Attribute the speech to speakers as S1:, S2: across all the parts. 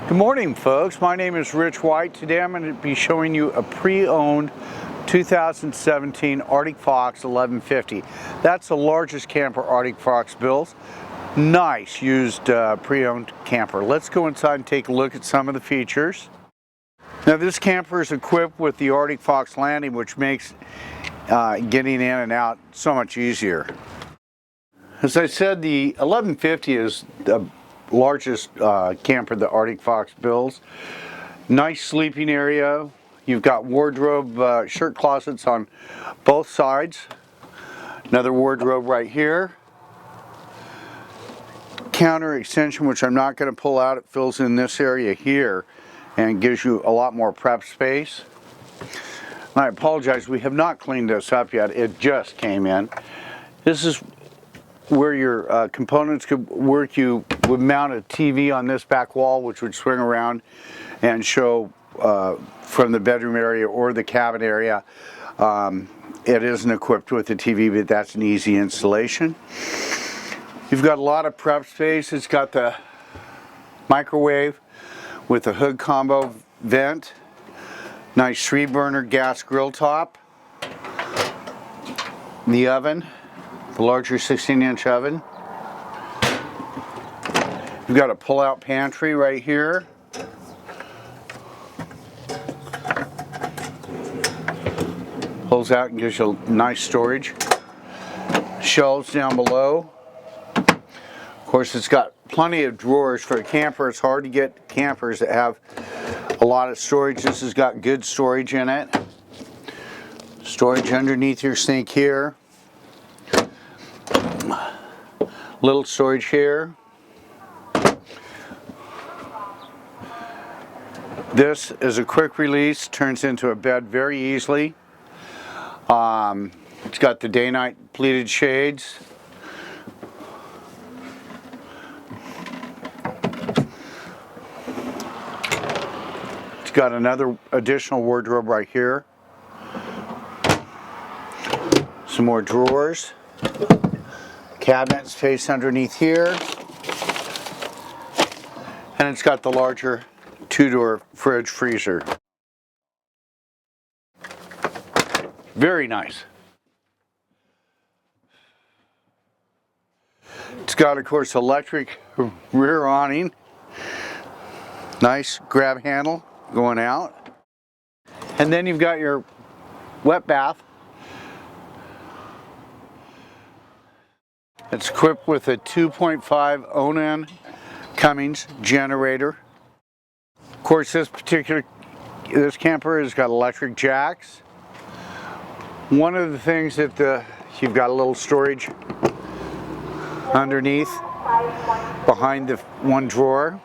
S1: Good morning, folks. My name is Rich.White. Today I'm going to be showing you a pre-owned 2017 Arctic Fox 1150. That's the largest camper Arctic Fox builds. Nice used pre-owned camper. Let's go inside and take a look at some of the features. Now this camper is equipped with the Arctic Fox landing, which makes getting in and out so much easier. As I said, the 1150 is the largest camper the Arctic Fox builds. Nice sleeping area. You've got wardrobe shirt closets on both sides. Another wardrobe right here. Counter extension, which I'm not going to pull out. It fills in this area here and gives you a lot more prep space. I apologize, we have not cleaned this up yet. It just came in. This is where your components could work. You would mount a TV on this back wall, which would swing around and show from the bedroom area or the cabin area. It isn't equipped with a TV, but that's an easy installation. You've got a lot of prep space. It's got the microwave with a hood combo vent. Nice 3-burner gas grill top. The oven. The larger 16-inch oven. You've got a pull-out pantry right here. Pulls out and gives you nice storage. Shelves down below. Of course, it's got plenty of drawers for a camper. It's hard to get campers that have a lot of storage. This has got good storage in it. Storage underneath your sink here. Little storage here. This is a quick release, turns into a bed very easily. It's got the day-night pleated shades. It's got another additional wardrobe right here. Some more drawers. Cabinet space underneath here, and it's got the larger 2-door fridge freezer. Very nice. It's got, of course, electric rear awning. Nice grab handle going out, and then you've got your wet bath. It's equipped with a 2.5 Onan Cummins generator. Of course, this camper has got electric jacks. One of the things that you've got a little storage underneath behind the one drawer.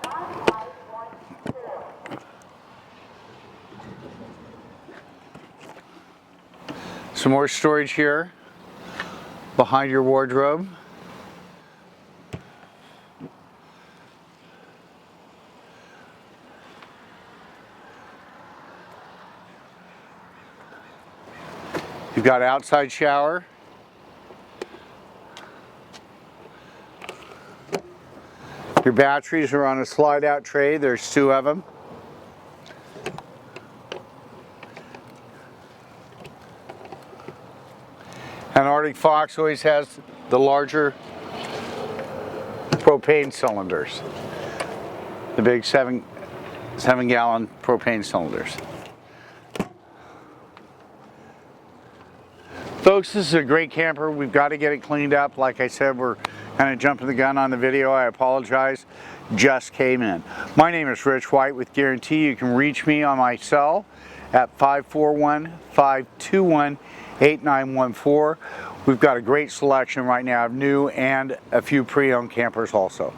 S1: Some more storage here behind your wardrobe. You've got outside shower. Your batteries are on a slide-out tray. There's 2 of them. And Arctic Fox always has the larger propane cylinders. The big 7-gallon propane cylinders. Folks, this is a great camper. We've got to get it cleaned up. Like I said, we're kind of jumping the gun on the video. I apologize. Just came in. My name is Rich.White with Guaranty. You can reach me on my cell at 541-521-8914. We've got a great selection right now of new and a few pre-owned campers also.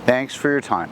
S1: Thanks for your time.